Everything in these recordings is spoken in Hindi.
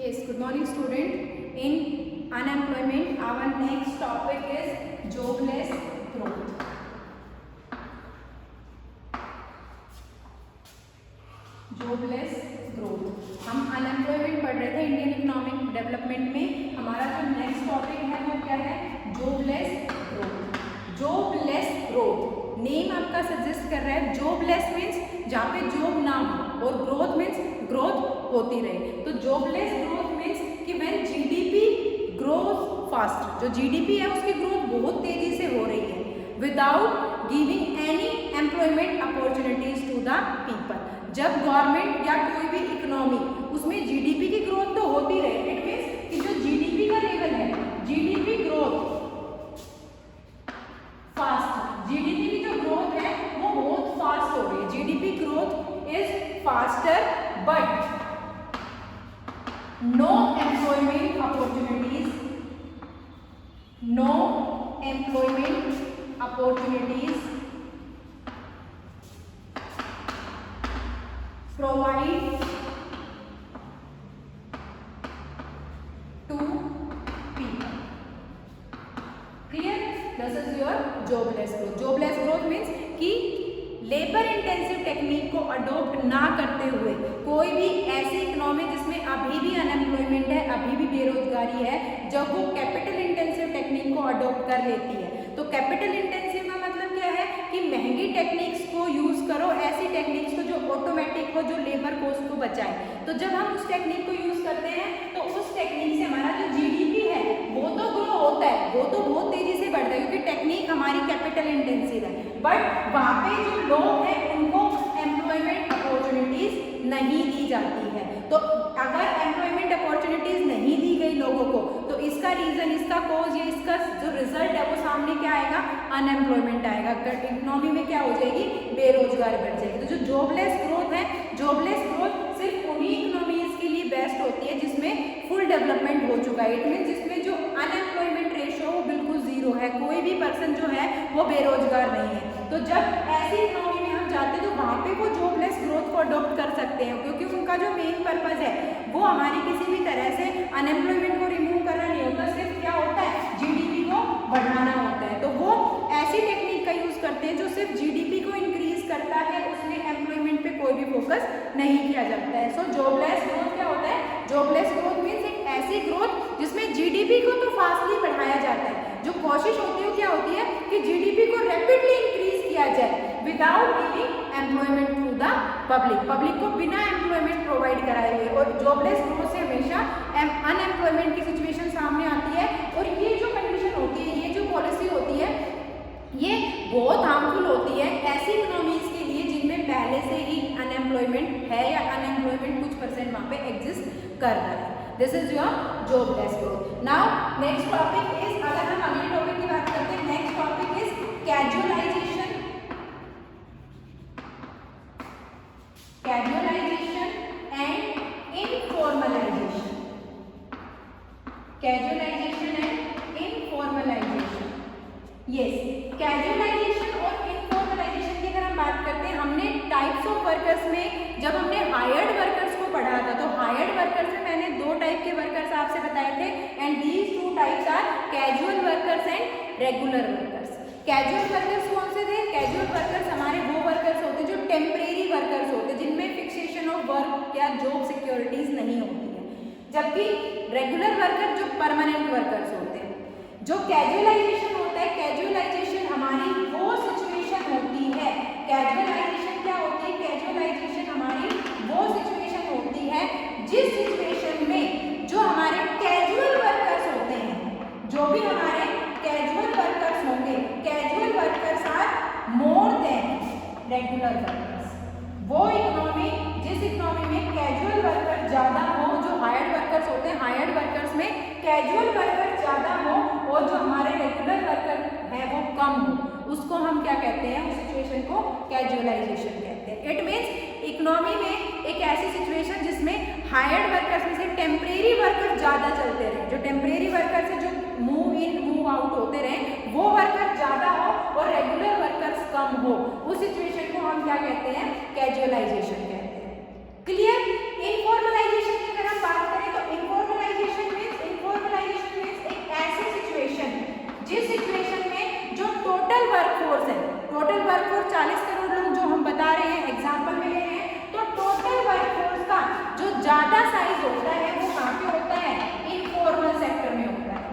Yes, good morning student. In unemployment, our next topic is jobless growth. Jobless growth. हम अनएम्प्लॉयमेंट पढ़ रहे थे इंडियन इकोनॉमिक डेवलपमेंट में. हमारा जो नेक्स्ट टॉपिक है वो क्या है? Jobless growth. Jobless growth name आपका सजेस्ट कर रहा है. जॉबलेस मीन्स जहाँ पे जॉब ना हो और ग्रोथ मीन्स ग्रोथ होती रहे. तो जॉबलेस ग्रोथ मीन्स कि व्हेन जीडीपी ग्रोथ फास्ट, जो जीडीपी है उसकी ग्रोथ बहुत तेजी से हो रही है without giving any employment opportunities to the people. जब गवर्नमेंट या कोई भी इकोनॉमी उसमें जीडीपी की ग्रोथ तो होती रहे, इट मीन्स कि जो जीडीपी का लेवल है, जीडीपी ग्रोथ फास्ट, जीडीपी की जो ग्रोथ है वो बहुत फास्ट हो रही है. GDP growth is faster but know employment opportunities, know employment opportunities provide to people. Clear? This is your jobless growth. Jobless growth means कि लेबर इंटेंसिव टेक्निक को अडॉप्ट ना करते हुए कोई भी ऐसी इकोनॉमी जिसमें अभी भी अनएम्प्लॉयमेंट है, अभी भी बेरोजगारी है, जब वो कैपिटल इंटेंसिव टेक्निक को अडॉप्ट कर लेती है. तो कैपिटल इंटेंसिव का मतलब क्या है कि महंगी टेक्निक्स को यूज करो, ऐसी टेक्निक्स को जो ऑटोमेटिक हो, जो लेबर कॉस्ट को बचाए. तो जब हम उस टेक्निक को यूज करते हैं तो उस टेक्निक से हमारा जो जीडीपी है वो तो ग्रो होता है, वो तो बहुत तेजी से बढ़ता है क्योंकि टेक्निक हमारी कैपिटल इंटेंसिव है. बट वहाँ पे जो लोग हैं उनको एम्प्लॉयमेंट अपॉर्चुनिटीज नहीं दी जाती है. तो अगर एम्प्लॉयमेंट अपॉर्चुनिटीज नहीं दी गई लोगों को तो इसका रीजन, इसका कॉज या इसका जो रिजल्ट है वो सामने क्या आएगा? अनएम्प्लॉयमेंट आएगा. इकोनॉमी में क्या हो जाएगी? बेरोजगार बढ़ जाएगी. तो जो जॉबलेस ग्रोथ है, जॉबलेस ग्रोथ सिर्फ उन्हीं इकोनॉमीज के लिए बेस्ट होती है जिसमें फुल डेवलपमेंट हो चुका है. इट मीन जिसमें जो अनएम्प्लॉयमेंट रेशियो वो बिल्कुल जीरो है, कोई भी पर्सन जो है वो बेरोजगार नहीं है. तो जब ऐसी इकोनॉमी में हम जाते हैं तो वहाँ पे वो जॉबलेस ग्रोथ को अडॉप्ट कर सकते हैं क्योंकि उनका जो मेन पर्पज है वो हमारी किसी भी तरह से अनएम्प्लॉयमेंट को रिमूव करना नहीं होता, सिर्फ क्या होता है? जीडीपी को बढ़ाना होता है. तो वो ऐसी टेक्निक का यूज करते हैं जो सिर्फ जीडीपी को इंक्रीज करता है, उसमें एम्प्लॉयमेंट पे कोई भी फोकस नहीं किया जाता है. सो जॉबलेस ग्रोथ क्या होता है? जॉबलेस ग्रोथ मीन्स एक ऐसी ग्रोथ जिसमें जीडीपी को तो फास्टली बढ़ाया जाता है. जो कोशिश होती है क्या होती है कि जीडीपी को रैपिडली इंक्रीज किया जाए without giving employment to the public, public को बिना एम्प्लॉयमेंट प्रोवाइड कराए हुए. और जॉबलेस ग्रोथ से हमेशा अनएम्प्लॉयमेंट की सिचुएशन सामने आती है. और ये जो कंडीशन होती है, ये जो पॉलिसी होती है, ये बहुत हार्मफुल होती है ऐसी इकोनॉमीज के लिए जिनमें पहले से ही अनएम्प्लॉयमेंट है या अनएम्प्लॉयमेंट कुछ परसेंट वहाँ पे एग्जिस्ट कर रहा है. This is your jobless growth. Now next topic is, अगर हम अगले टॉपिक की बात करते हैं, next topic is casualisation. Casualisation and informalisation. Casualisation and informalisation. Yes, casualisation और इनफॉर्मलाइजेशन की अगर हम बात करते हैं, हमने टाइप्स ऑफ वर्कर्स में जब हमने हायर्ड वर्कर्स को पढ़ा था तो हायर्ड वर्कर्स में मैंने दो टाइप के वर्कर्स आपसे बताए थे and these two types are casual workers and regular workers. Casual workers कौन से थे? कैजुअल वर्कर्स हमारे वो वर्कर्स होते हैं जो टेम्परेरी वर्कर्स होते हैं, जिनमें फिक्सेशन ऑफ वर्क या जॉब सिक्योरिटीज नहीं होती है. जबकि रेगुलर वर्कर जो परमानेंट वर्कर्स होते हैं. जो कैजुअलाइजेशन होता है, कैजुअलाइजेशन हमारी वो सिचुएशन होती है, कैजुअलाइजेशन क्या होती है? कैजुअलाइजेशन हमारी वो सिचुएशन होती है जिस सिचुएशन में जो हमारे कैजुअल वर्कर्स होते हैं, जो भी हमारे कैजुअल वर्कर्स होंगे, casual workers are more than regular workers. वो इकोनॉमी, जिस इकोनॉमी में कैजुअल वर्कर ज्यादा हो, जो हायर्ड वर्कर्स होते हैं, हायर्ड वर्कर्स में कैजुअल वर्कर ज्यादा हो और जो हमारे रेगुलर वर्कर है वो कम हो, उसको हम क्या कहते हैं? उस सिचुएशन को कैजुअलाइजेशन कहते हैं. इट मीन्स इकोनॉमी में एक ऐसी सिचुएशन जिसमें हायर्ड वर्कर्स में से टेम्परेरी वर्कर ज्यादा चलते रहे, जो टेम्परेरी वर्कर से जो मूव इन मूव आउट होते रहे, वो वर्कर ज्यादा हो और रेगुलर वर्कर्स कम हो, उस सिचुएशन को हम क्या कहते हैं? कैजुअलाइजेशन कहते हैं. क्लियर? इनफॉर्मलाइजेशन की अगर हम बात करें तो वर्कफोर्स है, टोटल वर्कफोर्स 40 करोड़ लोग जो हम बता रहे हैं, एग्जाम्पल में ले रहे हैं, तो टोटल वर्कफोर्स का जो ज्यादा साइज होता है वो कहाँ पे होता है, इनफॉर्मल सेक्टर में होता है।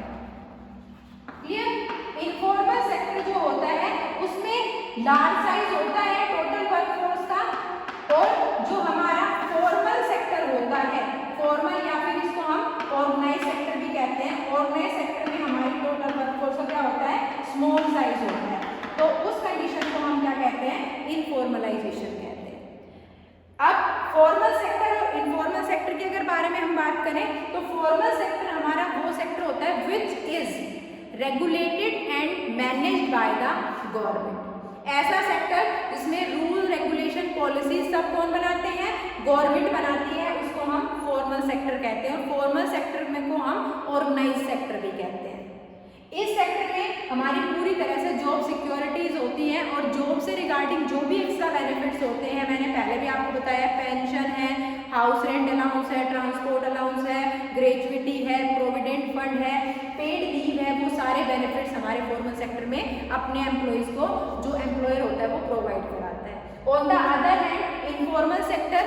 क्लियर? इनफॉर्मल सेक्टर जो होता है उसमें लार्ज साइज होता है टोटल वर्कफोर्स का, और जो हमारा फॉर्मल सेक्टर होता है, फॉर्मल या फिर इसको हम ऑर्गेनाइज सेक्टर भी कहते हैं, ऑर्गेनाइज सेक्टर में हमारी टोटल वर्कफोर्स का क्या होता है, स्मॉल साइज होता है। तो उस कंडीशन को हम क्या कहते हैं, इनफॉर्मलाइजेशन कहते हैं। अब फॉर्मल सेक्टर और इनफॉर्मल सेक्टर के अगर बारे में हम बात करें तो फॉर्मल सेक्टर हमारा वो सेक्टर होता है which is regulated and managed by the government. ऐसा सेक्टर जिसमें रूल रेगुलेशन पॉलिसी सब कौन बनाते हैं, गवर्नमेंट बनाती है, उसको हम फॉर्मल सेक्टर कहते हैं। और फॉर्मल सेक्टर में को हम ऑर्गेनाइज सेक्टर भी कहते हैं। इस सेक्टर में हमारी पूरी तरह से जॉब सिक्योरिटीज होती हैं और जॉब से रिगार्डिंग जो भी एक्स्ट्रा बेनिफिट्स होते हैं, मैंने पहले भी आपको बताया, पेंशन है, हाउस रेंट अलाउंस है, ट्रांसपोर्ट अलाउंस है, ग्रेजुइटी है, प्रोविडेंट फंड है, पेड लीव है, वो सारे बेनिफिट्स हमारे फॉर्मल सेक्टर में अपने एम्प्लॉइज को जो एम्प्लॉयर होता है वो प्रोवाइड कराता है। On the other hand informal sector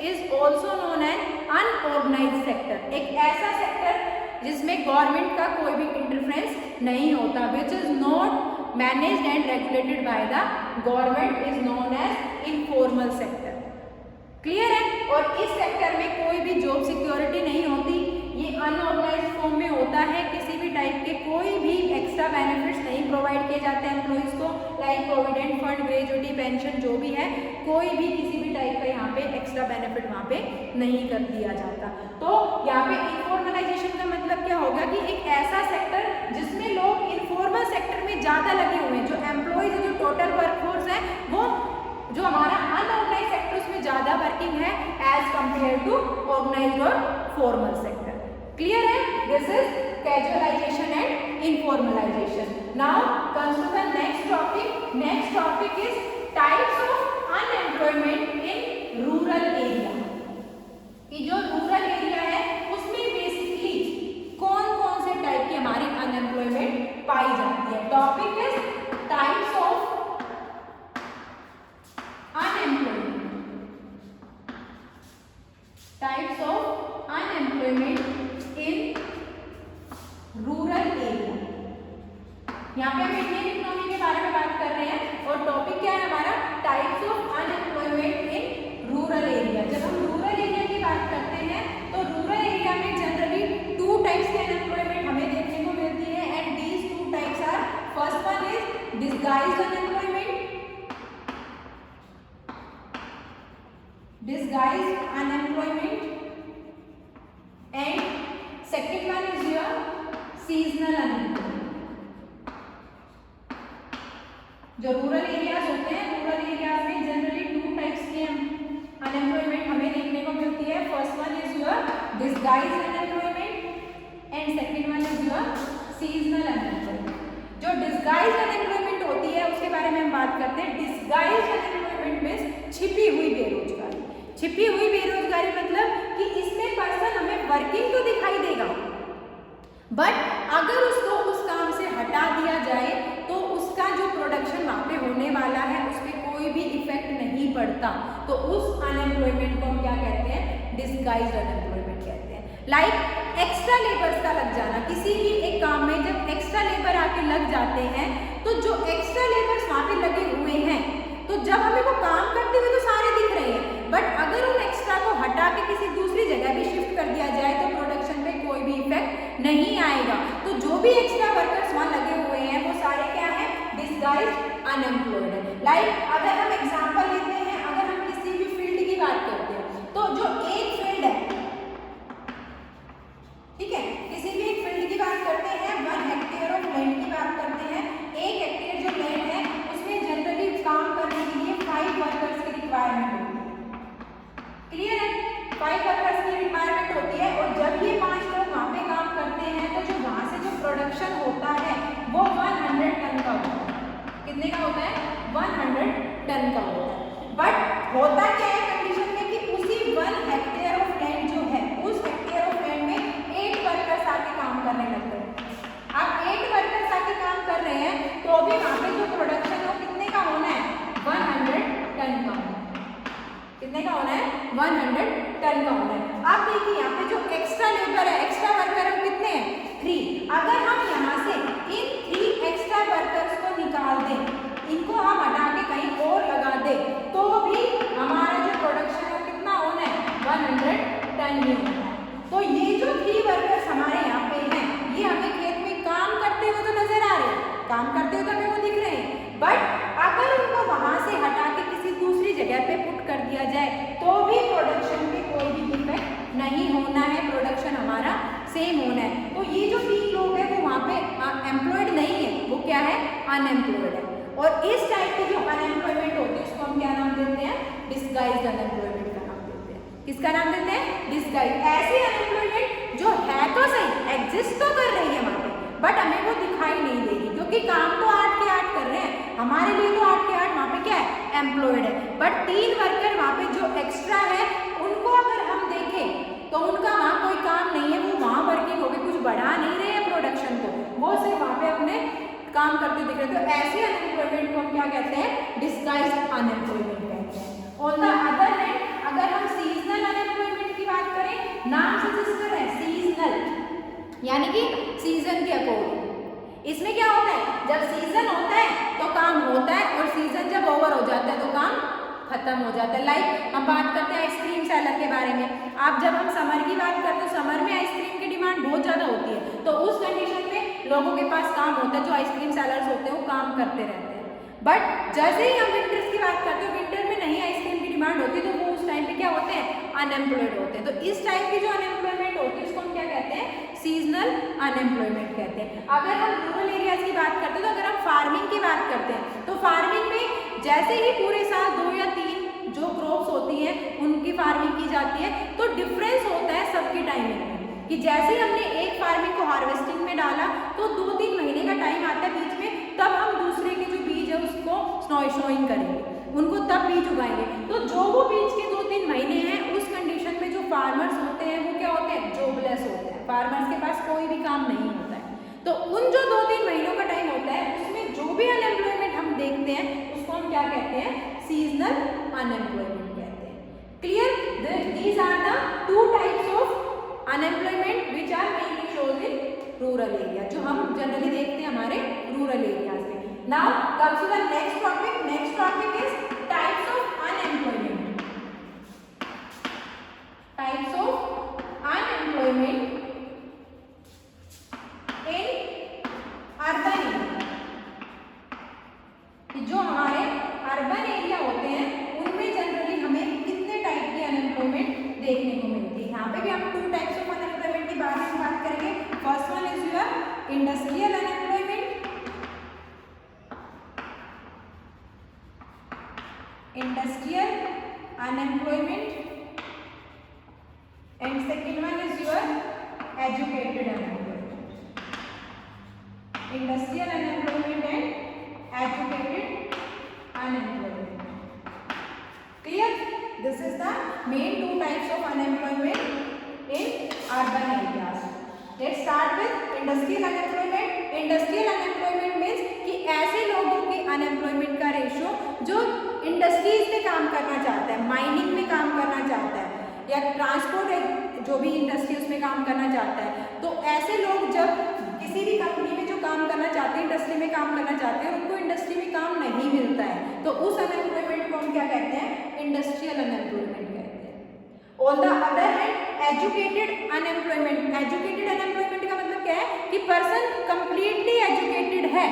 is also known as unorganised sector, एक ऐसा सेक्टर जिसमें गवर्नमेंट का कोई भी इंटरफेरेंस नहीं होता, which is not managed and regulated by the government, is known as informal sector. Clear है? और इस सेक्टर में कोई भी जॉब सिक्योरिटी नहीं होती, ये अनऑर्गेनाइज्ड फॉर्म में होता है, किसी भी टाइप के कोई भी एक्स्ट्रा बेनिफिट्स नहीं प्रोवाइड किए जाते हैं एम्प्लॉइज को, लाइक प्रोविडेंट फंड, ग्रेजुइटी, पेंशन जो भी है, कोई भी किसी भी टाइप का यहाँ पे एक्स्ट्रा बेनिफिट वहाँ पे नहीं कर दिया जाता। तो यहाँ पे इनफॉर्मलाइजेशन का मतलब क्या होगा कि एक ऐसा सेक्टर जिसमें लोग इनफॉर्मल सेक्टर में ज़्यादा लगे हुए हैं, जो एम्प्लॉइज जो टोटल वर्कफोर्स है वो जो हमारा अनऑर्गेनाइज सेक्टर उसमें ज़्यादा वर्किंग है एज कंपेयर टू ऑर्गेनाइज्ड और फॉर्मल सेक्टर। क्लियर है? This is casualisation and informalisation. Now comes to the next topic. Next topic is types of unemployment in rural area. कि जो रूरल एरिया है उसमें बेसिकली कौन कौन से टाइप की हमारी अनएम्प्लॉयमेंट पाई जाती है। Topic is types of types of unemployment in rural area. यहाँ पे हम इंडियन इकोनॉमी के बारे में बात कर रहे हैं और टॉपिक क्या है हमारा, types of unemployment in rural area. जब हम रूरल एरिया की बात करते हैं तो रूरल एरिया में जनरली टू टाइप्स के अनएम्प्लॉयमेंट हमें देखने को मिलती है and these two types are, first one is disguised unemployment, disguised unemployment, and second one is your seasonal unemployment। जो रूरल एरियाज होते हैं, रूरल एरियाज में जनरली टू टाइप्स के अनएम्प्लॉयमेंट हमें देखने को मिलती है। First one is your disguised unemployment and second one is your seasonal unemployment. जो डिस्गाइज्ड अनएम्प्लॉयमेंट होती है उसके बारे में हम बात करते हैं। डिस्गाइज्ड अनएम्प्लॉयमेंट में छिपी हुई बेरोजगारी। छिपी हुई बेरोजगारी मतलब कि इसमें पर्सन हमें वर्किंग तो दिखाई देगा, बट अगर उसको उस काम से हटा दिया जाए तो उसका जो प्रोडक्शन वहाँ पे होने वाला है उस पर कोई भी इफेक्ट नहीं पड़ता। तो उस अनएम्प्लॉयमेंट को हम क्या कहते हैं, डिस्गाइज्ड अनएम्प्लॉयमेंट कहते हैं। लाइक एक्स्ट्रा लेबर्स का लग जाना, किसी भी एक काम में जब एक्स्ट्रा लेबर आके लग जाते हैं तो जो एक्स्ट्रा लेबर्स वहाँ पे लगे हुए हैं तो जब हमें वो काम करते हुए तो सारे दिख रहे हैं, बट अगर उन एक्स्ट्रा को हटा के किसी दूसरी जगह भी शिफ्ट कर दिया जाए तो प्रोडक्शन पे कोई भी इफेक्ट नहीं आएगा। तो जो भी एक्स्ट्रा वर्कर्स वहाँ लगे हुए हैं वो सारे क्या है, डिस्गाइज्ड अनएम्प्लॉयड है। लाइक अगर हम एग्जांपल लेते हैं, अगर हम किसी भी फील्ड की बात करते हैं तो जो एक फील्ड है, ठीक है, किसी भी एक फील्ड की बात करते हैं, 1 हेक्टेयर ऑफ लैंड की बात करते हैं। 1 हेक्टेयर जो लैंड है उसमें जनरली काम करने के लिए 5 वर्कर्स की रिक्वायरमेंट होती है। क्लियर है? 5 वर्कर्स की रिक्वायरमेंट होती है और जब ये 5 लोग वहाँ पे काम करते हैं तो जो वहाँ से जो प्रोडक्शन होता है वो 100 टन का होता है। कितने का होता है? 100 टन का होता है। बट होता क्या है कंडीशन में कि उसी 1 हेक्टेयर ऑफ लैंड जो है, उस हेक्टेयर ऑफ लैंड में 8 वर्कर्स आके काम करने लगते हैं। अब 8 वर्कर्स आके काम कर रहे हैं तो भी वहाँ पे जो प्रोडक्शन 100 टन का होना है। अब देखिए यहाँ पे जो एक्स्ट्रा लेबर है, एक्स्ट्रा वर्कर है, कितने हैं 3। अगर हम यहाँ से इन 3 एक्स्ट्रा वर्कर्स को निकाल दें, इनको हम हटा के कहीं और लगा दें, तो भी हमारा जो प्रोडक्शन है कितना होना है 100 टन ही होना है। तो ये जो 3 वर्कर्स हमारे यहाँ पे हैं, ये हमें खेत में काम करते हुए तो नजर आ रहे हैं, काम करते हुए तो हमें वो दिख रहे हैं, बट अगर उनको वहां से हटा के किसी दूसरी जगह पे पुट कर दिया जाए तो भी प्रोडक्शन में कोई भी डिफेक्ट नहीं होना है, प्रोडक्शन हमारा सेम होना है। तो ये जो 3 लोग हैं वो वहाँ पे एम्प्लॉयड नहीं है, वो क्या है अनएम्प्लॉयड है। और इस टाइप की जो अनएम्प्लॉयमेंट होती है उसको हम क्या नाम देते हैं, डिस्गाइज्ड अनएम्प्लॉयमेंट का नाम देते हैं। किसका नाम देते हैं, डिस्गाइज्ड। ऐसी अनएम्प्लॉयमेंट जो है तो सही, एग्जिस्ट तो कर रही है वहाँ पे, बट हमें वो दिखाई नहीं दे रही, क्योंकि काम तो 8 के 8 कर रहे हैं, हमारे लिए तो 8 के 8 वहाँ पे क्या है एम्प्लॉयड है, बट 3 वर्कर वहाँ पे जो एक्स्ट्रा है उनको अगर हम देखें तो उनका वहाँ कोई काम नहीं है, वो वहाँ वर्किंग होकर कुछ बढ़ा नहीं रहे हैं प्रोडक्शन को, वो सिर्फ वहाँ पे अपने काम करते दिख रहे। तो ऐसी अनएम्प्लॉयमेंट को हम क्या कहते हैं, डिस्गाइज्ड अनएम्प्लॉयमेंट कहते हैं। ऑन द अदर हैंड अगर हम सीजनल अनएम्प्लॉयमेंट की बात करें, नाम से जिसका है सीजनल, यानी कि सीजन के अकॉर्डिंग। इसमें क्या होता है, जब सीजन होता है तो काम होता है, और सीजन जब ओवर हो जाता है तो काम खत्म हो जाता है। लाइक हम बात करते हैं आइसक्रीम सेलर के बारे में। आप जब हम समर की बात करते हैं, समर में आइसक्रीम की डिमांड बहुत ज़्यादा होती है, तो उस कंडीशन में लोगों के पास काम होता है, जो आइसक्रीम सेलर्स होते हैं वो काम करते रहते हैं। बट जैसे ही हम विंटर्स की बात करते हैं, विंटर में नहीं आइसक्रीम की डिमांड होती, तो वो उस टाइम पे क्या होते हैं, अनएम्प्लॉयड होते हैं। तो इस टाइप की जो अनएम्प्लॉयमेंट होती है उसको हम क्या कहते हैं, सीजनल अनएम्प्लॉयमेंट कहते हैं। अगर हम रूरल एरियाज की बात करते हैं, तो अगर हम फार्मिंग की बात करते हैं, तो फार्मिंग में जैसे ही पूरे साल 2 या 3 जो क्रॉप्स होती हैं उनकी फार्मिंग की जाती है, तो डिफरेंस होता है सबकी टाइमिंग में, कि जैसे ही हमने एक फार्मिंग को हार्वेस्टिंग में डाला तो 2-3 महीने का टाइम आता है बीच में, तब हम दूसरे के जो बीज है उसको स्नोइंग करेंगे, उनको तब बीज उगाएंगे। तो जो वो बीज के 2-3 महीने हैं, उस कंडीशन में जो फार्मर्स होते हैं वो क्या होते हैं, जॉबलेस होते हैं, फार्मर्स के पास कोई भी काम नहीं होता है। तो उन जो 2-3 महीनों का टाइम होता है उसमें जो भी अनएम्प्लॉयमेंट हम देखते हैं उसको हम क्या कहते हैं, सीजनल अनएम्प्लॉयमेंट कहते हैं। Clear, these are the 2 types of unemployment which are mainly shows in rural area, जो हम जनरली देखते हैं हमारे रूरल एरियाज में। Now comes to the next topic. Next topic is types of unemployment. Types of unemployment in urban area. जो हमारे अर्बन एरिया होते हैं उनमें जनरली हमें कितने टाइप की अनएम्प्लॉयमेंट देखने को मिलती है। यहाँ पे भी हम 2 टाइप्स ऑफ अनएम्प्लॉयमेंट के बारे में बात करेंगे। First one is your industrial unemployment, industrial unemployment, and second one is your educated unemployment. Industrial unemployment and educated unemployment. Clear, this is the main 2 types of unemployment in urban areas. Let's start with industrial unemployment. Industrial unemployment means कि ऐसे लोगों के unemployment का रेशियो जो इंडस्ट्रीज में काम करना चाहता है, माइनिंग में काम करना चाहता है, या ट्रांसपोर्ट जो भी इंडस्ट्री उसमें काम करना चाहता है, तो ऐसे लोग जब किसी भी कंपनी में जो काम करना चाहते हैं, इंडस्ट्री में काम करना चाहते हैं, उनको इंडस्ट्री में काम नहीं मिलता है, तो उस अनएम्प्लॉयमेंट को हम क्या कहते हैं, इंडस्ट्रियल अनएम्प्लॉयमेंट कहते हैं। On the other hand educated unemployment. Educated unemployment का मतलब क्या है कि पर्सन कंप्लीटली एजुकेटेड है,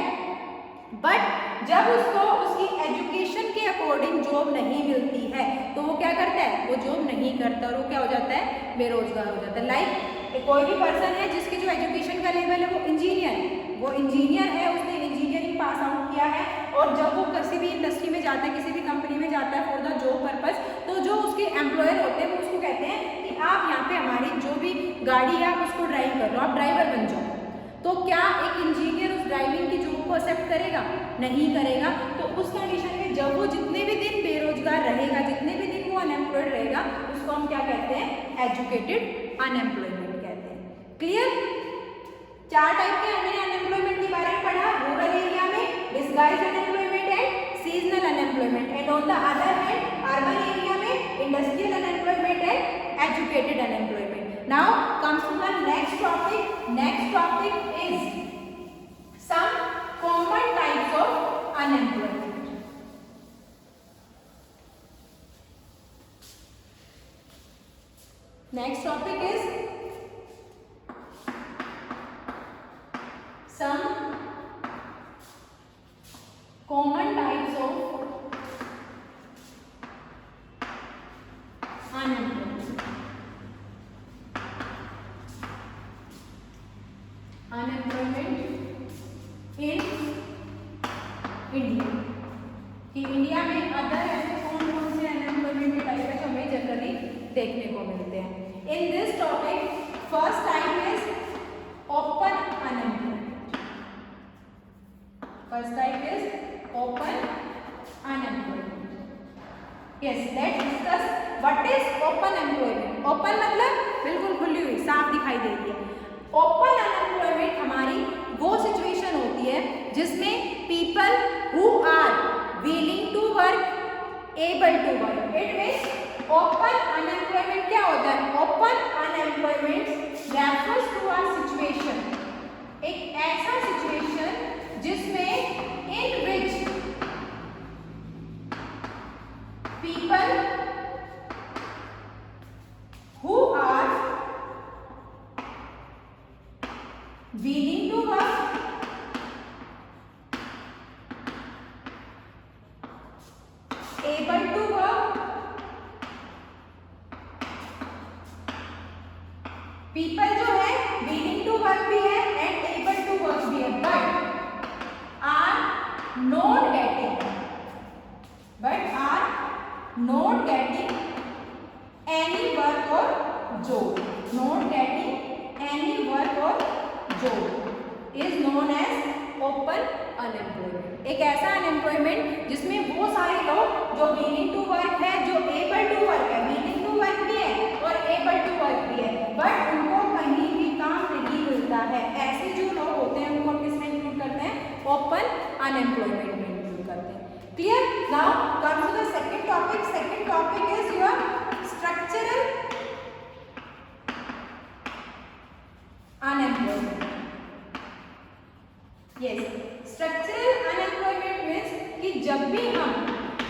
बट जब उसको उसकी एजुकेशन के अकॉर्डिंग जॉब नहीं मिलती है तो वो क्या करता है, वो जॉब नहीं करता और वो क्या हो जाता है, बेरोजगार हो जाता है। लाइक कोई भी पर्सन है जिसकी जो एजुकेशन का लेवल है वो इंजीनियर है, वो इंजीनियर है, उसने इंजीनियरिंग पास आउट किया है, और जब वो किसी भी इंडस्ट्री में जाता है, किसी भी कंपनी में जाता है फॉर द जॉब पर्पस, तो जो उसके एम्प्लॉयर होते हैं वो उसको कहते हैं कि आप यहाँ पे हमारी जो भी गाड़ी है आप उसको ड्राइव कर लो, आप ड्राइवर बन जाओ। तो क्या एक इंजीनियर उस ड्राइविंग की जॉब को एक्सेप्ट करेगा? नहीं करेगा। तो उस कंडीशन में जब वो जितने भी दिन बेरोजगार रहेगा, जितने भी दिन वो अनएम्प्लॉयड रहेगा, उसको हम क्या कहते हैं, एजुकेटेड अनएम्प्लॉयमेंट कहते हैं। क्लियर, 4 टाइप के हमने अनएम्प्लॉयमेंट के बारे में पढ़ा। रूरल एरिया में disguised unemployment and seasonal unemployment, and on the other hand urban area में industrial unemployment and educated unemployment. Now comes to the next topic. Next topic is some common types of unemployment. Next topic is some common types of unemployment. Unemployment in India. कि इंडिया में अदर ऐसे कौन कौन से अनएम्प्लॉयमेंट के टाइप है जो हमें जनरली देखने को मिलते हैं. In this topic first type is open unemployment. First type is open unemployment. Yes, let's discuss what is open employment. Open मतलब बिल्कुल खुली हुई, साफ दिखाई दे रही है. Open unemployment हमारी वो सिचुएशन होती है जिसमें people who are willing to work, able to work. It means open unemployment क्या होता है? Open unemployment refers to a situation. एक ऐसा सिचुएशन जिसमें in which people who are willing to work, able to work, people जो है willing to work भी है and able to work भी है, but not getting any work or job. Not getting any work or job is known as open unemployment. एक ऐसा अनएम्प्लॉयमेंट जिसमें वो सारे लोग जो willing to work है, जो able to work है, willing to work भी है और able to work भी है, बट उनको कहीं भी काम नहीं मिलता है. ऐसे जो लोग होते हैं उनको किसमें इंक्लूड करते हैं? ओपन अनएम्प्लॉयमेंट में इंक्लूड करते हैं. Clear? Now come to the second topic. Second topic is your structural unemployment. Yes, structural unemployment means कि जब भी हम,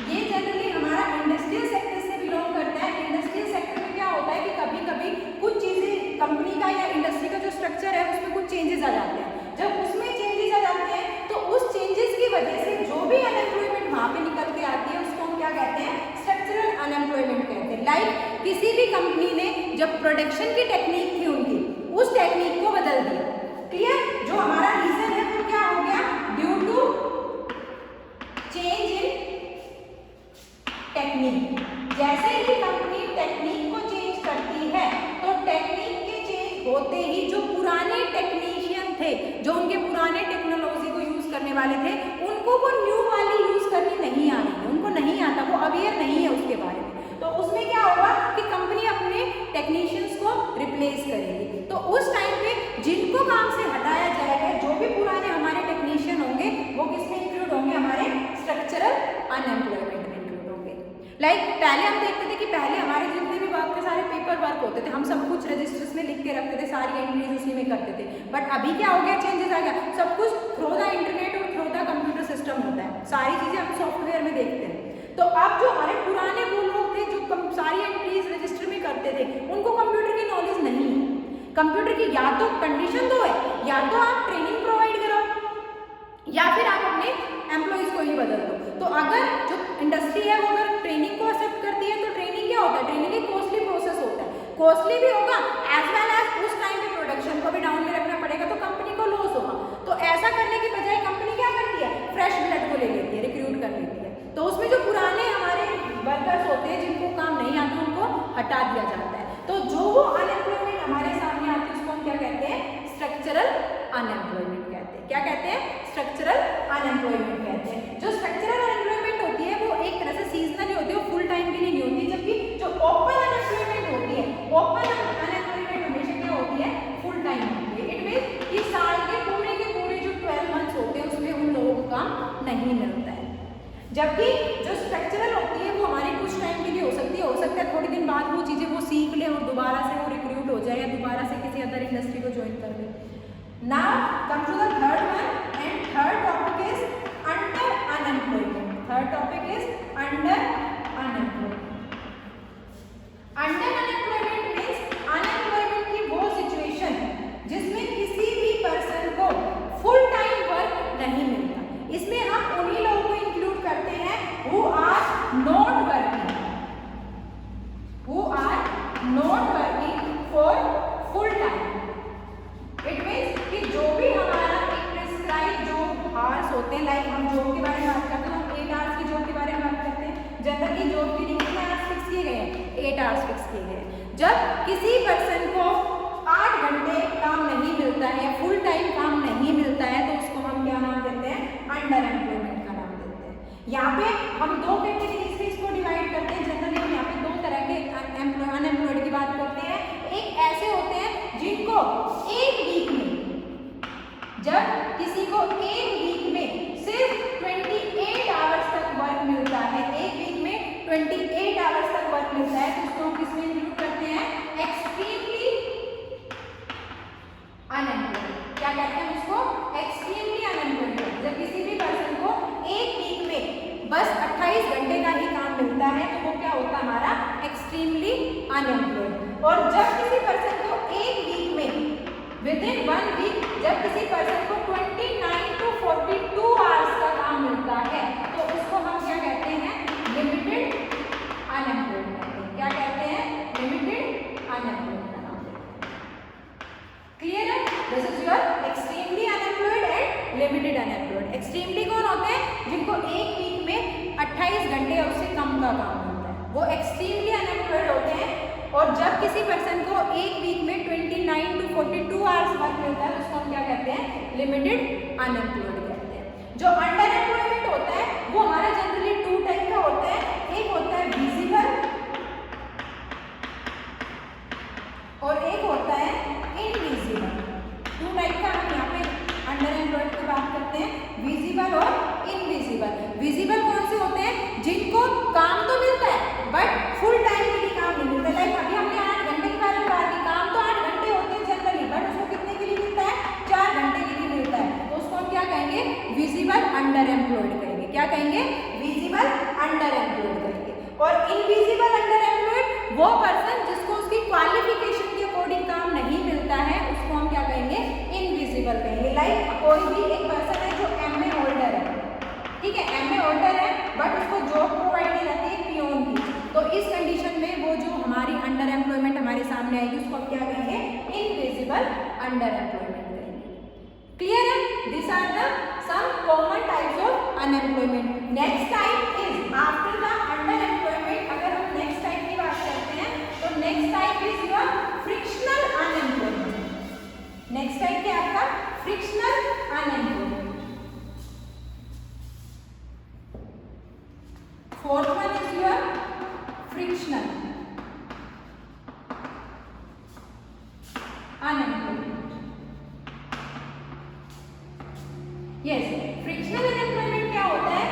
ये जनरली हमारा इंडस्ट्रियल सेक्टर से बिलोंग करता है. इंडस्ट्रियल सेक्टर में क्या होता है कि कभी कभी कुछ चीज़ें कंपनी का या इंडस्ट्री का जो स्ट्रक्चर है उसमें कुछ चेंजेस आ जाते हैं. जब उसमें चेंजेस आ जाते हैं तो उस चेंजेस की वजह से जो भी अनएम्प्लॉयमेंट वहाँ पे निकल के आती है उसको हम क्या कहते हैं? स्ट्रक्चरल अनएम्प्लॉयमेंट कहते हैं. लाइक किसी भी कंपनी ने जब प्रोडक्शन की टेक्निक थी उनकी, उस टेक्निक को बदल दिया. क्लियर? जो हमारा रीजन है वो क्या हो गया? Due to change in technique. जैसे ही कंपनी टेक्निक को चेंज करती है तो टेक्निक के चेंज होते ही जो पुराने टेक्नीशियन थे, जो उनके पुराने टेक्नोलॉजी को यूज करने वाले थे, उनको वो न्यू वाली यूज करनी नहीं आ रही है, उनको नहीं आता, वो अवेयर नहीं है उसके बारे में. तो उसमें क्या होगा कि कंपनी अपने टेक्नीशियंस को रिप्लेस करेगी. तो उस टाइम पे जिनको काम से हटाया जाएगा, जो भी पुराने हमारे टेक्नीशियन होंगे वो किसमें इंक्लूड होंगे? हमारे स्ट्रक्चरल अनएम्प्लॉयमेंट में इंक्लूड होंगे. लाइक पहले हम देखते थे कि पहले हमारे जितने भी वर्क के सारे पेपर वर्क होते थे, हम सब कुछ रजिस्टर्स में लिख के रखते थे, सारी एंट्रीज उसी में करते थे. बट अभी क्या हो गया? चेंजेस आ गया. सब कुछ थ्रू द इंटरनेट और थ्रू द कंप्यूटर सिस्टम होता है. सारी चीज़ें हम सॉफ्टवेयर में देखते हैं. तो अब जो हमारे पुराने वो लोग थे जो सारी एंट्रीज रजिस्टर में करते थे, उनको कंप्यूटर की नॉलेज नहीं है. कंप्यूटर की या तो कंडीशन दो है, या तो आप ट्रेनिंग प्रोवाइड करो या फिर आप अपने एम्प्लॉइज को ही बदल दो. तो अगर जो इंडस्ट्री है वो अगर ट्रेनिंग को एक्सेप्ट करती है तो ट्रेनिंग क्या होता है? ट्रेनिंग एक कॉस्टली प्रोसेस होता है. कॉस्टली भी होगा एज वेल एज उस टाइम पे प्रोडक्शन को भी डाउन में रखना पड़ेगा, तो कंपनी को लॉस होगा. तो ऐसा करने की बजाय कंपनी क्या करती है? फ्रेश ब्लड को ले लेती है, रिक्रूट कर लेती है. तो उसमें जो पुराने हमारे वर्कर्स होते हैं जिनको काम नहीं आता उनको हटा दिया जाता है. तो जो वो अनएम्प्लॉयमेंट हमारे सामने आती है उसको हम क्या कहते हैं? स्ट्रक्चरल अनएम्प्लॉयमेंट कहते हैं. क्या कहते हैं? स्ट्रक्चरल अनएम्प्लॉयमेंट कहते हैं. जो स्ट्रक्चरल अनएम्प्लॉयमेंट होती है वो एक तरह से सीजनल होती है, फुल टाइम के लिए नहीं होती. जबकि जो ओपन अनएम्प्लॉयमेंट होती है, ओपन अनएम्प्लॉयमेंट हमेशा क्या होती है? फुल टाइम होती है. इट मीन्स कि साल के पूरे जो 12 मंथ्स होते हैं उसमें उन लोगों को काम नहीं मिलता है. जबकि जो स्ट्रक्चरल होती है वो हमारी कुछ टाइम के लिए हो सकता है थोड़ी दिन बाद वो चीज़ें वो सीख ले और दोबारा से वो रिक्रूट हो जाए या दोबारा से किसी अदर इंडस्ट्री को ज्वाइन कर ले। Now come to the third one and third topic is under unemployment. Third topic is under unemployment. Under unemployment means unemployment की वो सिचुएशन जिसमें किसी भी पर्सन को फुल टाइम वर्क नहीं मिलता। इसमें हम उन्हीं लोगों को इंक्लूड करते हैं who are not working, who are not working for full time। It means कि जो भी हमारा एक प्रिस्क्राइब जॉब आवर्स होते हैं, लाइक हम जॉब के बारे में बात करते हैं, हम 8 आवर्स की जॉब के बारे में बात करते हैं। जनरली जॉब के लिए कितने आवर्स फिक्स किए गए हैं? 8 आवर्स फिक्स किए गए हैं। जब किसी पर्सन को 8 घंटे काम नहीं मिलता है या फुल टाइम काम नहीं मिलता है तो उसको हम क्या नाम देते हैं? अंडर एम्प्लॉयमेंट का नाम देते हैं। यहाँ पे हम दो कैटेगरीज में इसको डिवाइड करते हैं। जनरली हम यहाँ पे दो तरह के अनएम्प्लॉयड की बात करते हैं। एक ऐसे होते हैं जिनको एक वीक में, जब किसी को एक वीक में सिर्फ 28 आवर्स तक वर्क मिलता है, एक वीक में 28 आवर्स तक वर्क मिलता है तो उसको हम किसमें इंक्लूड करते हैं? Extremely unemployed. क्या कहते हैं उसको? Extremely unemployed. जब किसी भी पर्सन को एक वीक में बस 28 घंटे का ही काम मिलता है तो वो क्या होता है? हमारा एक्सट्रीमली अनएम्प्लॉयड। और जब किसी पर्सन को एक वीक में विद इन 1 वीक जब किसी पर्सन को 29 to 42 आवर्स का काम मिलता है तो उसको हम क्या कहते हैं? लिमिटेड अनएम्प्लॉयड कहते हैं। क्या कहते हैं? लिमिटेड अनएम्प्लॉयड का नाम देते हैं। क्लियर है? This is your extremely unemployed and limited unemployed. Extremely कौन होते हैं? जिनको एक वीक में 28 घंटे या उससे कम का काम मिलता है, वो एक्सट्रीमली अनएम्प्लॉयड होते हैं। और जब किसी पर्सन को एक वीक में 29 to 42 आवर्स वर्क मिलता है तो उसको हम क्या कहते हैं? लिमिटेड अनएम्प्लॉयड कहते हैं। जो अंडर एम्प्लॉयमेंट होता है वो हमारा जनरली 2 टाइप का होता है। एक होता है विजिबल और एक होता है इनविजिबल। 2 टाइप का हम यहाँ पे अंडर एम्प्लॉयड की बात करते हैं, विजिबल और इनविजिबल। विजिबल कौन से होते हैं? जिनको काम तो मिलता है बट फुल टाइम के लिए काम नहीं मिलता। लाइक अभी हमने 8 घंटे के बारे में बात की, काम तो 8 घंटे होते हैं जनरली बट उसको कितने के लिए मिलता है? 4 घंटे के लिए मिलता है तो उसको हम क्या कहेंगे? विजिबल अंडर एम्प्लॉयड कहेंगे। क्या कहेंगे? विजिबल अंडर एम्प्लॉयड कहेंगे। और इनविजिबल अंडर एम्प्लॉयड वो पर्सन जिसको उसकी क्वालिफिकेशन के अकॉर्डिंग काम नहीं मिलता है उसको हम क्या कहेंगे? इनविजिबल कहेंगे। लाइक कोई भी एक पर्सन है जो MA होल्डर है, ठीक है, MA होल्डर है बट उसको जॉब प्रोवाइड की जाती है पियोन की, तो इस कंडीशन में वो जो हमारी अंडर एम्प्लॉयमेंट हमारे सामने आएगी उसको हम क्या कहेंगे? इनविजिबल अंडर एम्प्लॉयमेंट कहेंगे। क्लियर है? This are the some common types of unemployment. Next type is after the under employment. अगर हम नेक्स्ट टाइप की बात करते हैं तो next type is your frictional unemployment. Next type क्या आपका? Frictional unemployment. Fourth one is your frictional unemployment. Yes, frictional unemployment क्या होता है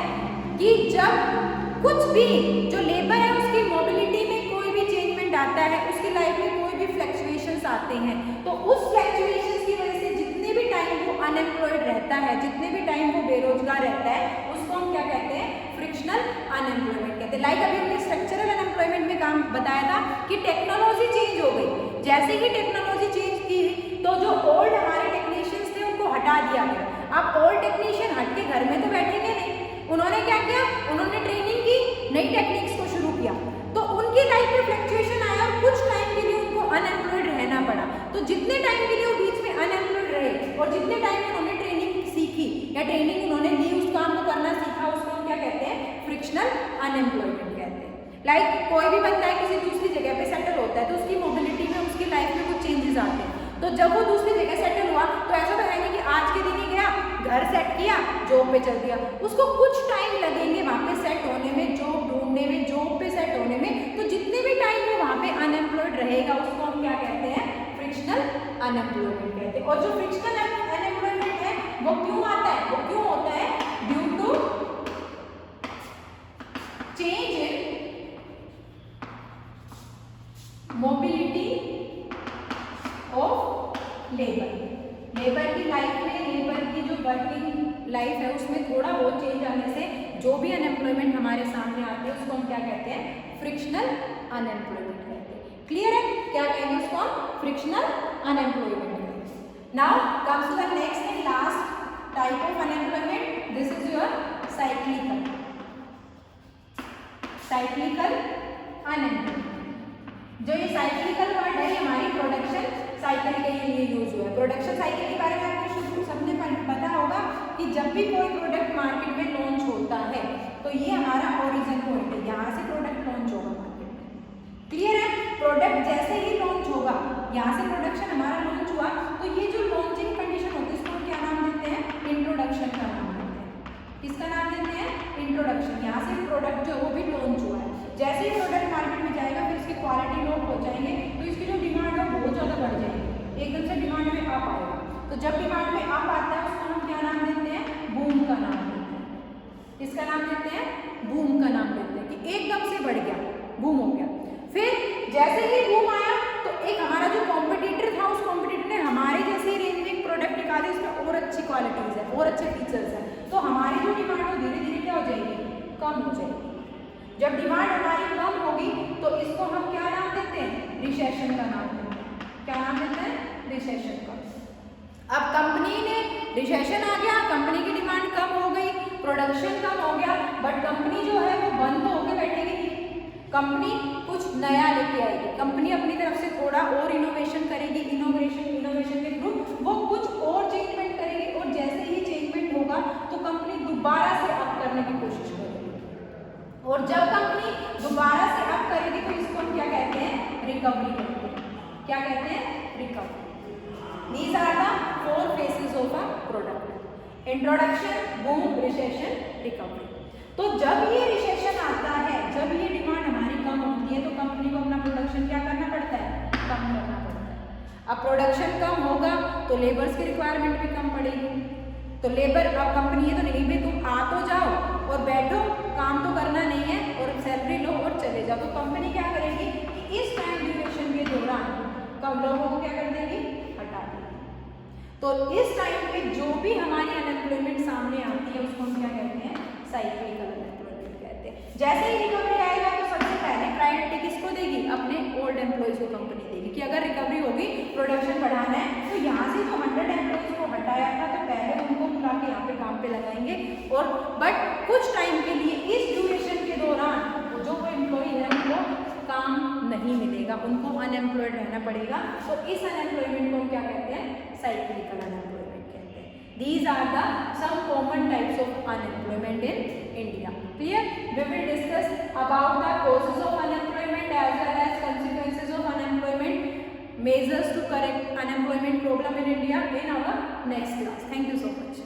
कि जब कुछ भी जो लेबर है उसकी मोबिलिटी में कोई भी चेंजमेंट आता है, उसकी लाइफ में कोई भी फ्लक्चुएशंस आते हैं तो उस फ्लक्चुएशंस की वजह से जितने भी टाइम वो अनएम्प्लॉयड रहता है, जितने भी टाइम वो बेरोजगार रहता है उसको हम क्या कहते हैं? फ्रिक्शनल अनएम्प्लॉयमेंट कहते हैं। लाइक अभी हमने स्ट्रक्चरल अनएम्प्लॉयमेंट में काम बताया था कि टेक्नोलॉजी चेंज हो गई। जैसे ही टेक्नोलॉजी चेंज की तो जो ओल्ड हमारे टेक्नीशियंस थे उनको हटा दिया गया। अब ओल्ड टेक्नीशियन हट के घर में तो बैठेंगे नहीं, उन्होंने क्या किया? उन्होंने ट्रेनिंग की, नई टेक्निक्स को शुरू किया तो उनकी लाइफ में फ्लक्चुएशन आया और कुछ टाइम के लिए उनको अनएम्प्लॉयड रहना पड़ा। तो जितने टाइम के लिए वो बीच में अनएम्प्लॉयड रहे और जितने टाइम उन्होंने ट्रेनिंग सीखी या ट्रेनिंग उन्होंने ली, उस काम को करना सीखा, उसको हम क्या कहते हैं? फ्रिक्शनल अनएम्प्लॉयमेंट कहते हैं। लाइक कोई भी बंदा है किसी दूसरी जगह पे सेटल होता है तो उसकी मोबिलिटी में, उसकी लाइफ में कुछ चेंजेस आते हैं। तो जब वो दूसरी जगह सेटल हुआ तो ऐसा तो है नहीं कि आज के दिन ही गया, घर सेट किया, जॉब पे चल दिया। उसको कुछ टाइम लगेंगे वहाँ पे सेट होने में, जॉब ढूंढने में, जॉब पे सेट होने में। तो जितने भी टाइम वो वहाँ पे अनएम्प्लॉयड रहेगा उसको हम क्या कहते हैं? फ्रिक्शनल अनएम्प्लॉयमेंट कहते हैं। और जो फ्रिक्शनल अनएम्प्लॉयमेंट है वो क्यों आता है? वो क्यों होता है? Due to change in mobility of labour. Labour की लाइफ में, लेबर की जो वर्किंग लाइफ है उसमें थोड़ा बहुत चेंज आने से जो भी अनएम्प्लॉयमेंट हमारे सामने आती है उसको हम क्या कहते हैं? फ्रिक्शनल अनएम्प्लॉयमेंट कहते हैं। क्लियर है? क्या कहेंगे उसको हम? Frictional unemployment. Now comes to the next and last type of unemployment, this is your cyclical unemployment. जो ये साइक्लिकल वर्ड है ये हमारी प्रोडक्शन साइकिल के लिए यूज हुआ है। प्रोडक्शन साइकिल के बारे में आपको सबने पता होगा कि जब भी कोई प्रोडक्ट मार्केट में लॉन्च होता है तो ये हमारा ओरिजिन पॉइंट है, यहाँ से प्रोडक्ट लॉन्च होगा मार्केट में। क्लियर है? प्रोडक्ट जैसे ही लॉन्च होगा, यहाँ से प्रोडक्शन हमारा लॉन्च हुआ तो ये जो लॉन्चिंग कंडीशन होती है इसको क्या नाम देते हैं? इंट्रोडक्शन का नाम देते हैं। किसका नाम देते हैं? इंट्रोडक्शन। यहाँ से प्रोडक्ट जो है वो भी लॉन्च हुआ है, जैसे ही प्रोडक्ट मार्केट में जाएगा फिर इसकी क्वालिटी लो हो जाएंगे तो इसकी जो डिमांड है बहुत ज़्यादा बढ़ जाएगी, एकदम से डिमांड में अप आएगा। तो जब डिमांड में अप आता है उसको हम क्या नाम देते हैं? बूम का नाम देते हैं। किसका नाम देते हैं? बूम का नाम देते हैं कि एकदम से बढ़ गया, बूम हो गया। फिर जैसे ही बूम आया तो एक हमारा जो कॉम्पिटिटर था उस कॉम्पिटिटर ने हमारे जैसे रेंज में प्रोडक्ट निकाले, उसमें और अच्छी क्वालिटीज़ है और अच्छे फीचर्स हैं, तो हमारी जो डिमांड है धीरे धीरे क्या हो जाएगी? कम हो जाएगी। जब डिमांड हमारी कम होगी तो इसको हम क्या नाम देते हैं? रिसेशन का नाम देते हैं। क्या नाम देते हैं? रिसेशन का। अब कंपनी ने, रिसेशन आ गया, कंपनी की डिमांड कम हो गई, प्रोडक्शन कम हो गया, बट कंपनी जो है वो बंद तो होकर बैठेगी नहीं, कंपनी कुछ नया लेके आएगी। कंपनी अपनी तरफ से थोड़ा और इनोवेशन करेगी, इनोवेशन के थ्रू वो कुछ और चेंजमेंट करेगी, और जैसे ही चेंजमेंट होगा तो कंपनी दोबारा से अप करने की कोशिश करेगी, और जब कंपनी दोबारा से अप करेगी तो इसको हम क्या कहते हैं? रिकवरी कहते हैं। क्या कहते हैं? Recovery. These are the 4 phases of a product: introduction, boom, recession, recovery. तो जब ये रिसेशन आता है, जब ये डिमांड हमारी कम होती है तो कंपनी को अपना प्रोडक्शन क्या करना पड़ता है? कम करना पड़ता है। अब प्रोडक्शन कम होगा तो लेबर्स की रिक्वायरमेंट भी कम पड़ेगी, तो लेबर, अब कंपनी है तो नहीं भाई तुम आ तो जाओ और बैठो, काम तो करना नहीं है और सैलरी लो और चले जाओ, तो कंपनी क्या करेगी कि इस टाइम ड्यूरेशन के दौरान कब लोगों को क्या कर देगी? हटा देगी। तो इस टाइम पे जो भी हमारी अनएम्प्लॉयमेंट सामने आती है उसको हम क्या कहते हैं? साइक्लिकल अनएम्प्लॉयमेंट कहते हैं। जैसे ही रिकवरी आएगा तो सबसे पहले प्रायोरिटी किसको देगी? अपने ओल्ड एम्प्लॉयज को कंपनी देगी कि अगर रिकवरी होगी, प्रोडक्शन बढ़ाना है तो यहाँ से जो 100 एम्प्लॉयज को हटाया था तो पहले उनको बुला के यहाँ पे काम पे लगाएंगे, और बट कुछ टाइम के लिए इस ड्यूरेशन के दौरान जो कोई एम्प्लॉय है उनको काम नहीं मिलेगा, उनको अनएम्प्लॉयड रहना पड़ेगा, तो इस अनएम्प्लॉयमेंट को हम क्या कहते हैं? साइक्लिकल अनएम्प्लॉयमेंट कहते हैं। These are the some common types of unemployment in India. Clear? We will discuss about the causes of unemployment as well as consequences of unemployment, measures to correct unemployment problem in India in our next class. Thank you so much.